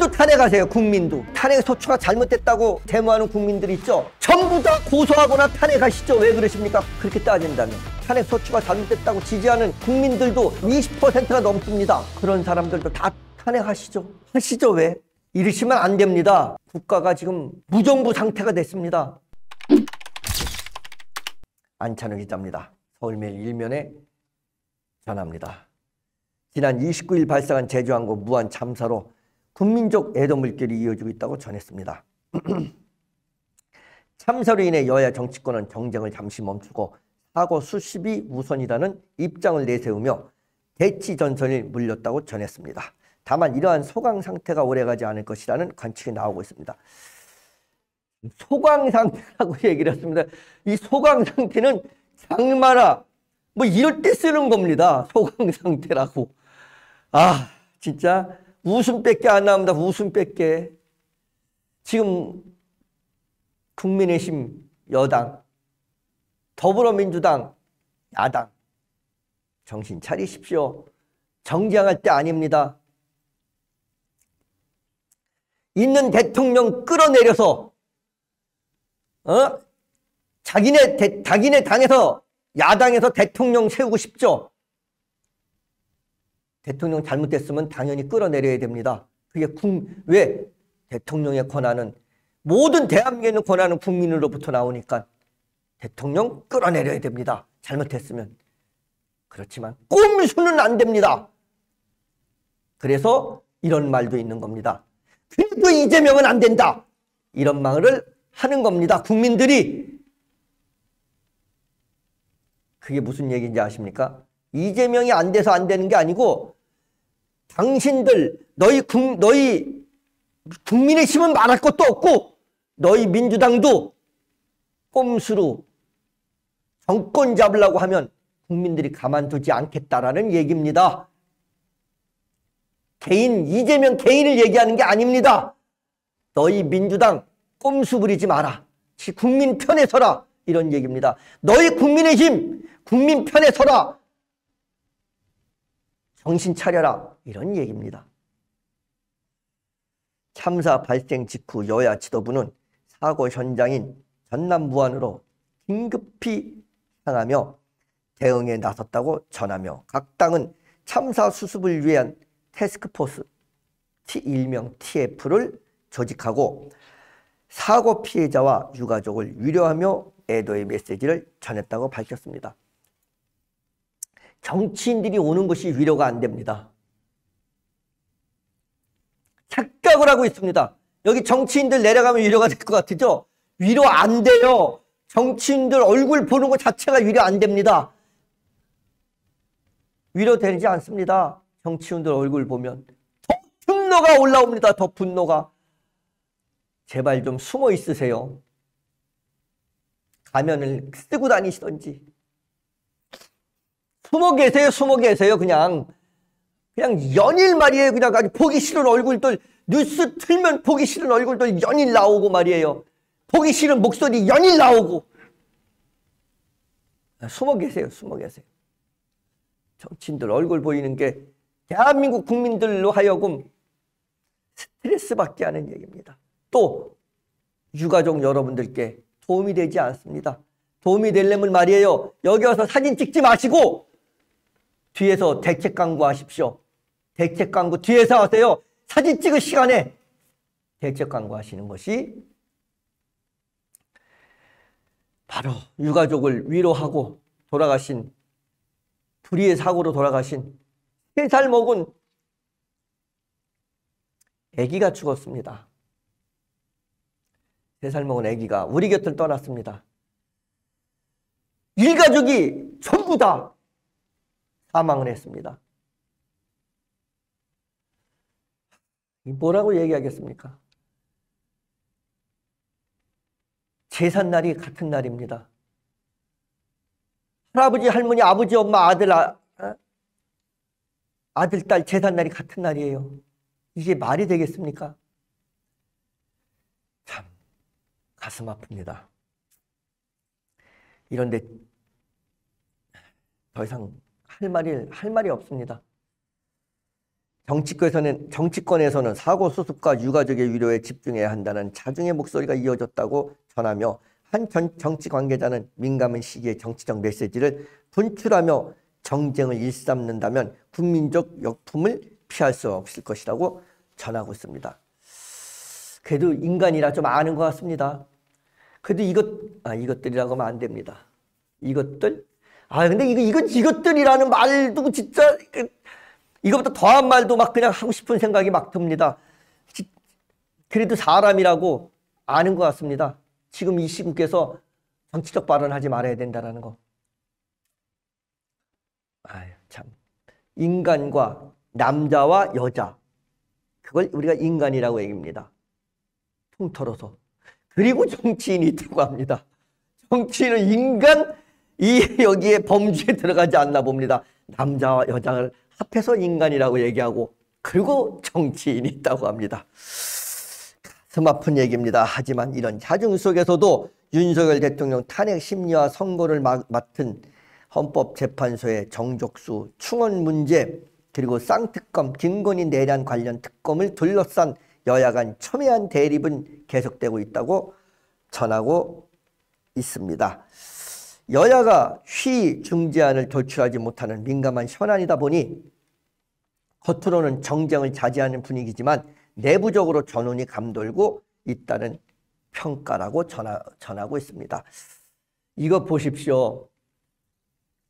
국민도 탄핵하세요. 국민도. 탄핵 소추가 잘못됐다고 데모하는 국민들 있죠. 전부 다 고소하거나 탄핵하시죠. 왜 그러십니까? 그렇게 따진다면 탄핵 소추가 잘못됐다고 지지하는 국민들도 20%가 넘습니다. 그런 사람들도 다 탄핵하시죠. 하시죠. 왜? 이러시면 안 됩니다. 국가가 지금 무정부 상태가 됐습니다. 안찬호 기자입니다. 서울매일 일면에 전합니다. 지난 29일 발생한 제주항공 무한 참사로 국민적 애도 물결이 이어지고 있다고 전했습니다. 참사로 인해 여야 정치권은 경쟁을 잠시 멈추고 사고 수습이 우선이라는 입장을 내세우며 대치 전선이 물렸다고 전했습니다. 다만 이러한 소강 상태가 오래가지 않을 것이라는 관측이 나오고 있습니다. 소강 상태라고 얘기를 했습니다. 이 소강 상태는 장마나 뭐 이럴 때 쓰는 겁니다. 소강 상태라고. 아, 진짜 웃음밖에 안 나옵니다. 웃음밖에. 지금 국민의힘 여당, 더불어민주당 야당, 정신 차리십시오. 정쟁할 때 아닙니다. 있는 대통령 끌어내려서 자기네 당에서 야당에서 대통령 세우고 싶죠. 대통령 잘못됐으면 당연히 끌어내려야 됩니다. 그게 왜? 대통령의 권한은 모든 대한민국에 있는 권한은 국민으로부터 나오니까 대통령 끌어내려야 됩니다. 잘못했으면. 그렇지만 꼼수는 안 됩니다. 그래서 이런 말도 있는 겁니다. 그래도 이재명은 안 된다. 이런 말을 하는 겁니다. 국민들이. 그게 무슨 얘기인지 아십니까? 이재명이 안 돼서 안 되는 게 아니고 당신들 너희 국민의힘은 말할 것도 없고 너희 민주당도 꼼수로 정권 잡으려고 하면 국민들이 가만두지 않겠다라는 얘기입니다. 이재명 개인을 얘기하는 게 아닙니다. 너희 민주당 꼼수 부리지 마라. 국민 편에 서라. 이런 얘기입니다. 너희 국민의힘 국민 편에 서라. 정신 차려라. 이런 얘기입니다. 참사 발생 직후 여야 지도부는 사고 현장인 전남 무안으로 긴급히 향하며 대응에 나섰다고 전하며 각 당은 참사 수습을 위한 태스크포스 일명 TF를 조직하고 사고 피해자와 유가족을 위로하며 애도의 메시지를 전했다고 밝혔습니다. 정치인들이 오는 것이 위로가 안 됩니다. 착각을 하고 있습니다. 여기 정치인들 내려가면 위로가 될 것 같죠? 위로 안 돼요. 정치인들 얼굴 보는 것 자체가 위로 안 됩니다. 위로되지 않습니다. 정치인들 얼굴 보면 더 분노가 올라옵니다. 더 분노가. 제발 좀 숨어 있으세요. 가면을 쓰고 다니시던지. 숨어 계세요. 숨어 계세요. 그냥 연일 말이에요. 그냥 아주 보기 싫은 얼굴들, 뉴스 틀면 보기 싫은 얼굴들 연일 나오고 말이에요. 보기 싫은 목소리 연일 나오고. 숨어 계세요. 숨어 계세요. 정치인들 얼굴 보이는 게 대한민국 국민들로 하여금 스트레스 받게 하는 얘기입니다. 또 유가족 여러분들께 도움이 되지 않습니다. 도움이 되려면 말이에요. 여기 와서 사진 찍지 마시고 뒤에서 대책 광고하십시오. 대책 광고 뒤에서 하세요. 사진 찍을 시간에 대책 광고하시는 것이 바로 유가족을 위로하고 돌아가신 불의의 사고로 돌아가신 3살 먹은 아기가 죽었습니다. 3살 먹은 아기가 우리 곁을 떠났습니다. 일가족이 전부 다 사망을 했습니다. 뭐라고 얘기하겠습니까? 제삿날이 같은 날입니다. 할아버지, 할머니, 아버지, 엄마, 아들, 딸 제삿날이 같은 날이에요. 이게 말이 되겠습니까? 참 가슴 아픕니다. 이런데 더 이상 할 말이 없습니다. 정치권에서는 사고 수습과 유가족의 위로에 집중해야 한다는 자중의 목소리가 이어졌다고 전하며 한 정치 관계자는 민감한 시기에 정치적 메시지를 분출하며 정쟁을 일삼는다면 국민적 역풍을 피할 수 없을 것이라고 전하고 있습니다. 그래도 인간이라 좀 아는 것 같습니다. 그래도 이것들이라고 하면 안 됩니다. 이것들? 근데 이것들이라는 말도 진짜 이것보다 더한 말도 막 그냥 하고 싶은 생각이 막 듭니다. 그래도 사람이라고 아는 것 같습니다. 지금 이 시국에서 정치적 발언하지 말아야 된다는 거. 참. 인간과 남자와 여자. 그걸 우리가 인간이라고 얘기합니다. 통틀어서. 그리고 정치인이 있다고 합니다. 정치인은 인간, 여기에 범주에 들어가지 않나 봅니다. 남자와 여자를 합해서 인간이라고 얘기하고, 그리고 정치인이 있다고 합니다. 가슴 아픈 얘기입니다. 하지만 이런 자중 속에서도 윤석열 대통령 탄핵 심리와 선고를 맡은 헌법재판소의 정족수, 충원 문제, 그리고 쌍특검, 김건희 내란 관련 특검을 둘러싼 여야 간 첨예한 대립은 계속되고 있다고 전하고 있습니다. 여야가 시의 중재안을 도출하지 못하는 민감한 현안이다 보니 겉으로는 정쟁을 자제하는 분위기지만 내부적으로 전운이 감돌고 있다는 평가라고 전하고 있습니다. 이거 보십시오.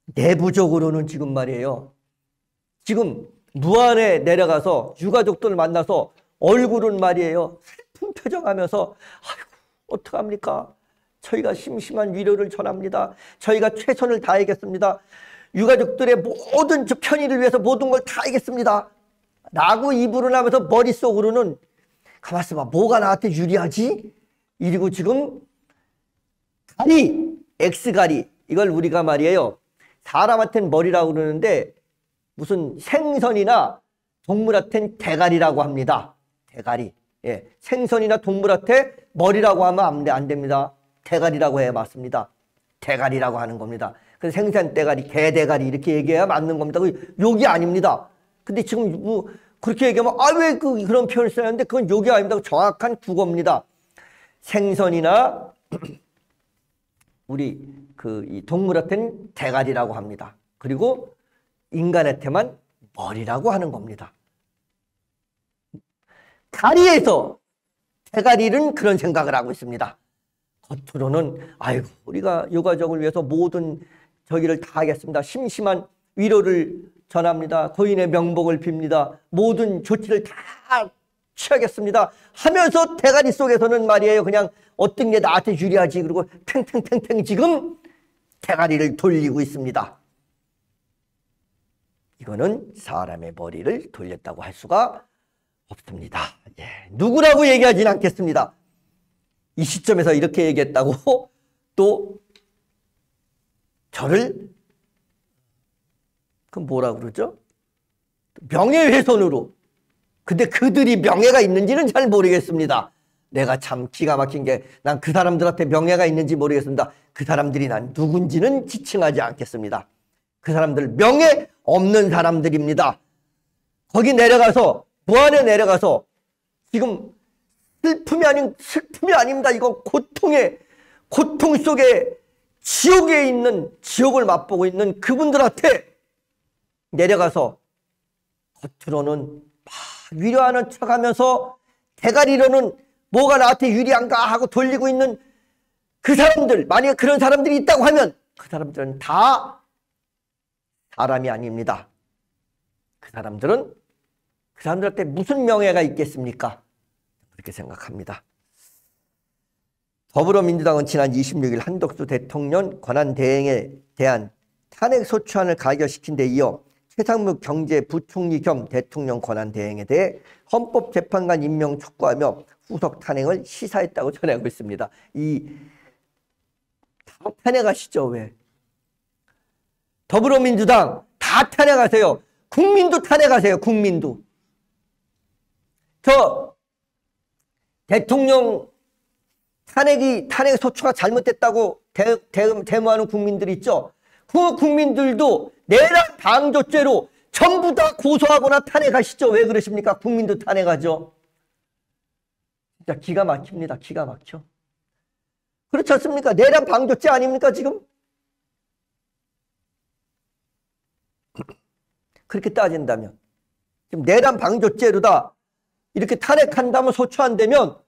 내부적으로는 지금 말이에요. 지금 무안에 내려가서 유가족들을 만나서 얼굴은 말이에요. 슬픈 표정하면서 아이고 어떡합니까? 저희가 심심한 위로를 전합니다. 저희가 최선을 다하겠습니다. 유가족들의 모든 편의를 위해서 모든 걸 다 하겠습니다. 라고 입으로 하면서 머릿속으로는 가만 있어봐. 뭐가 나한테 유리하지? 이러고 지금 가리, X가리 이걸 우리가 말이에요. 사람한테는 머리라고 그러는데 무슨 생선이나 동물한테는 대가리라고 합니다. 대가리. 예, 생선이나 동물한테 머리라고 하면 안 됩니다. 대가리라고 해야 맞습니다. 대가리라고 하는 겁니다. 그래서 생선 대가리, 개 대가리 이렇게 얘기해야 맞는 겁니다. 욕이 아닙니다. 근데 지금 뭐 그렇게 얘기하면 왜 그런 표현을 쓰는데 그건 욕이 아닙니다. 정확한 국어입니다. 생선이나 우리 이 동물한테는 대가리라고 합니다. 그리고 인간한테만 머리라고 하는 겁니다. 가리에서 대가리는 그런 생각을 하고 있습니다. 겉으로는 아이고 우리가 유가족을 위해서 모든 저기를 다 하겠습니다. 심심한 위로를 전합니다. 고인의 명복을 빕니다. 모든 조치를 다 취하겠습니다. 하면서 대가리 속에서는 말이에요. 그냥 어떤 게 나한테 유리하지 그리고 팽팽팽팽 지금 대가리를 돌리고 있습니다. 이거는 사람의 머리를 돌렸다고 할 수가 없습니다. 예, 누구라고 얘기하진 않겠습니다. 이 시점에서 이렇게 얘기했다고 또 저를 뭐라 그러죠? 명예훼손으로. 근데 그들이 명예가 있는지는 잘 모르겠습니다. 내가 참 기가 막힌 게 난 그 사람들한테 명예가 있는지 모르겠습니다. 그 사람들이 난 누군지는 지칭하지 않겠습니다. 그 사람들 명예 없는 사람들입니다. 거기 내려가서 무안에 내려가서 지금 슬픔이 아닙니다. 이거 고통 속에 지옥에 있는 지옥을 맛보고 있는 그분들한테 내려가서 겉으로는 막 위로하는 척하면서 대가리로는 뭐가 나한테 유리한가 하고 돌리고 있는 그 사람들, 만약에 그런 사람들이 있다고 하면 그 사람들은 다 사람이 아닙니다. 그 사람들한테 무슨 명예가 있겠습니까? 그렇게 생각합니다. 더불어민주당은 지난 26일 한덕수 대통령 권한대행에 대한 탄핵소추안을 가결시킨 데 이어 최상무 경제부총리 겸 대통령 권한대행에 대해 헌법재판관 임명 촉구하며 후속 탄핵을 시사했다고 전하고 있습니다. 다 탄핵하시죠. 왜? 더불어민주당 다 탄핵하세요. 국민도 탄핵하세요. 국민도. 저 대통령 탄핵 소추가 잘못됐다고 데모하는 국민들 있죠. 그 국민들도 내란 방조죄로 전부 다 고소하거나 탄핵하시죠. 왜 그러십니까? 국민도 탄핵하죠. 진짜 기가 막힙니다. 기가 막혀. 그렇지 않습니까? 내란 방조죄 아닙니까 지금? 그렇게 따진다면 지금 내란 방조죄로다 이렇게 탄핵한다면 소추한다면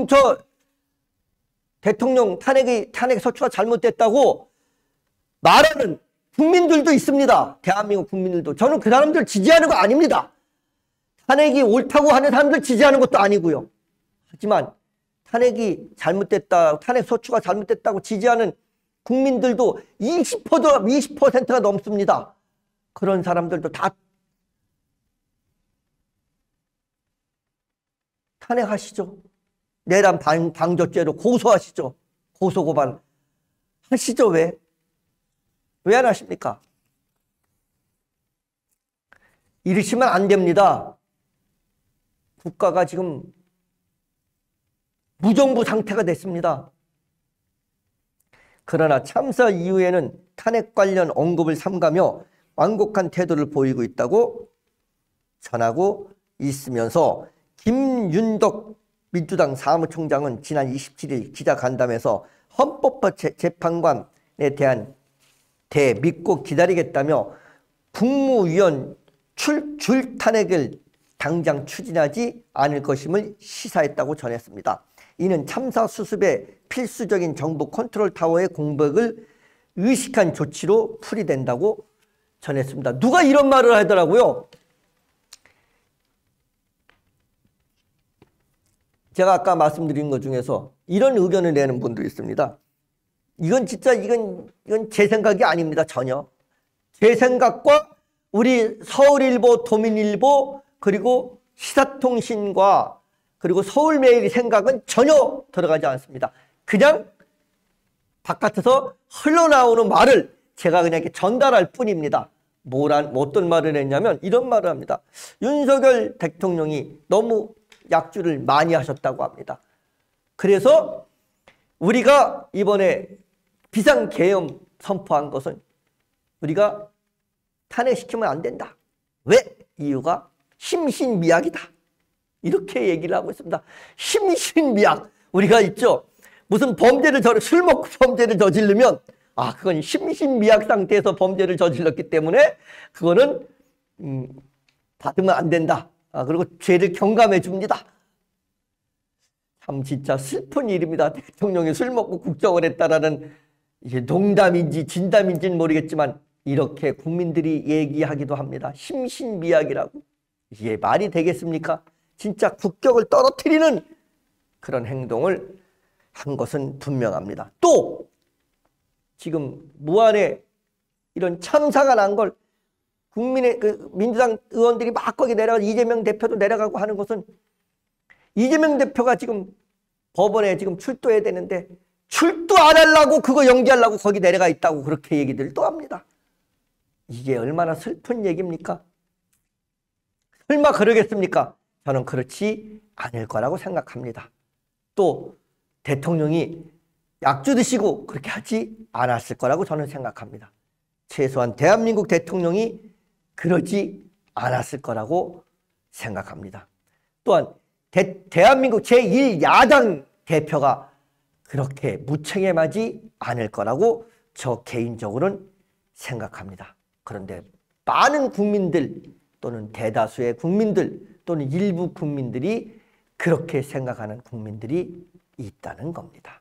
저 대통령 탄핵 소추가 잘못됐다고 말하는 국민들도 있습니다. 대한민국 국민들도. 저는 그 사람들 지지하는 거 아닙니다. 탄핵이 옳다고 하는 사람들 지지하는 것도 아니고요. 하지만 탄핵이 잘못됐다, 탄핵 소추가 잘못됐다고 지지하는 국민들도 20%가 넘습니다. 그런 사람들도 다 탄핵하시죠. 내란 방조죄로 고소하시죠. 고소고발 하시죠. 왜? 왜 안 하십니까? 이러시면 안 됩니다. 국가가 지금 무정부 상태가 됐습니다. 그러나 참사 이후에는 탄핵 관련 언급을 삼가며 완곡한 태도를 보이고 있다고 전하고 있으면서 김윤덕 민주당 사무총장은 지난 27일 기자간담회에서 헌법재판관에 대한 믿고 기다리겠다며 국무위원 줄 탄핵을 당장 추진하지 않을 것임을 시사했다고 전했습니다. 이는 참사 수습에 필수적인 정부 컨트롤 타워의 공백을 의식한 조치로 풀이된다고 전했습니다. 누가 이런 말을 하더라고요. 제가 아까 말씀드린 것 중에서 이런 의견을 내는 분도 있습니다. 이건 진짜 이건 제 생각이 아닙니다. 전혀. 제 생각과 우리 서울일보, 도민일보 그리고 시사통신과 그리고 서울매일의 생각은 전혀 들어가지 않습니다. 그냥 바깥에서 흘러나오는 말을 제가 그냥 이렇게 전달할 뿐입니다. 어떤 말을 했냐면 이런 말을 합니다. 윤석열 대통령이 너무 약주를 많이 하셨다고 합니다. 그래서 우리가 이번에 비상계엄 선포한 것은 우리가 탄핵시키면 안 된다. 왜? 이유가 심신미약이다. 이렇게 얘기를 하고 있습니다. 심신미약. 우리가 있죠. 무슨 술 먹고 범죄를 저지르면 그건 심신미약 상태에서 범죄를 저질렀기 때문에 그거는 받으면 안 된다. 그리고 죄를 경감해 줍니다. 참 진짜 슬픈 일입니다. 대통령이 술 먹고 국정을 했다라는 이게 농담인지 진담인지는 모르겠지만 이렇게 국민들이 얘기하기도 합니다. 심신미약이라고. 이게 말이 되겠습니까? 진짜 국격을 떨어뜨리는 그런 행동을 한 것은 분명합니다. 또 지금 무한에 이런 참사가 난 걸 민주당 의원들이 막 거기 내려가서 이재명 대표도 내려가고 하는 것은 이재명 대표가 지금 법원에 지금 출두해야 되는데 출두 안 하려고 그거 연기하려고 거기 내려가 있다고 그렇게 얘기들 또 합니다. 이게 얼마나 슬픈 얘기입니까? 설마 그러겠습니까? 저는 그렇지 않을 거라고 생각합니다. 또 대통령이 약주 드시고 그렇게 하지 않았을 거라고 저는 생각합니다. 최소한 대한민국 대통령이 그러지 않았을 거라고 생각합니다. 또한 대한민국 제1야당 대표가 그렇게 무책임하지 않을 거라고 저 개인적으로는 생각합니다. 그런데 많은 국민들 또는 대다수의 국민들 또는 일부 국민들이 그렇게 생각하는 국민들이 있다는 겁니다.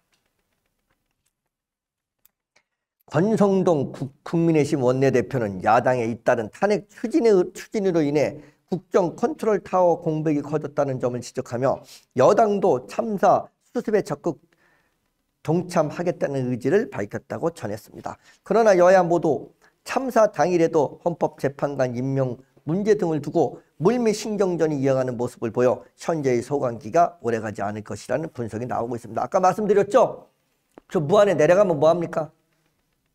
권성동 국민의힘 원내대표는 야당에 잇따른 탄핵 추진으로 인해 국정 컨트롤 타워 공백이 커졌다는 점을 지적하며 여당도 참사 수습에 적극 동참하겠다는 의지를 밝혔다고 전했습니다. 그러나 여야 모두 참사 당일에도 헌법재판관 임명 문제 등을 두고 물미신경전이 이어가는 모습을 보여 현재의 소강기가 오래가지 않을 것이라는 분석이 나오고 있습니다. 아까 말씀드렸죠? 저 무안에 내려가면 뭐합니까?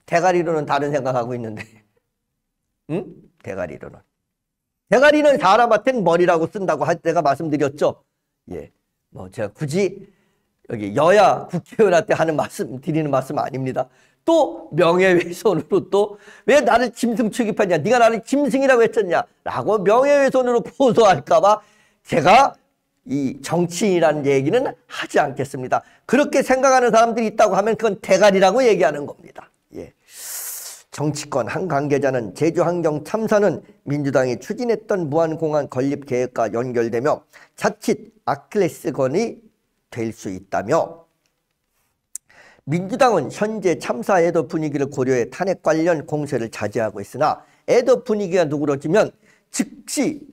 대가리로는 다른 생각하고 있는데 응? 대가리로는 사람한테는 머리라고 쓴다고 할 때가 말씀드렸죠. 예, 뭐 제가 굳이 여기 여야 국회의원한테 하는 말씀, 드리는 말씀 아닙니다. 또 명예훼손으로 또 왜 나를 짐승 취급하냐, 네가 나를 짐승이라고 했었냐 라고 명예훼손으로 고소할까 봐 제가 이 정치인이라는 얘기는 하지 않겠습니다. 그렇게 생각하는 사람들이 있다고 하면 그건 대가리라고 얘기하는 겁니다. 예. 정치권 한 관계자는 제주환경 참사는 민주당이 추진했던 무한공항 건립 계획과 연결되며 자칫 아킬레스건이 될 수 있다며, 민주당은 현재 참사 애도 분위기를 고려해 탄핵 관련 공세를 자제하고 있으나 애도 분위기가 누그러지면 즉시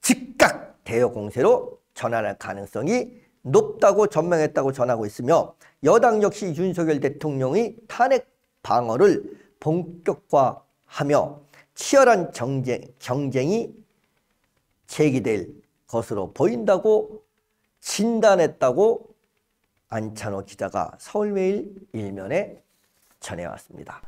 즉각 대여 공세로 전환할 가능성이 높다고 전망했다고 전하고 있으며, 여당 역시 윤석열 대통령이 탄핵 방어를 본격화하며 치열한 경쟁이 제기될 것으로 보인다고 진단했다고 안찬호 기자가 서울매일 일면에 전해왔습니다.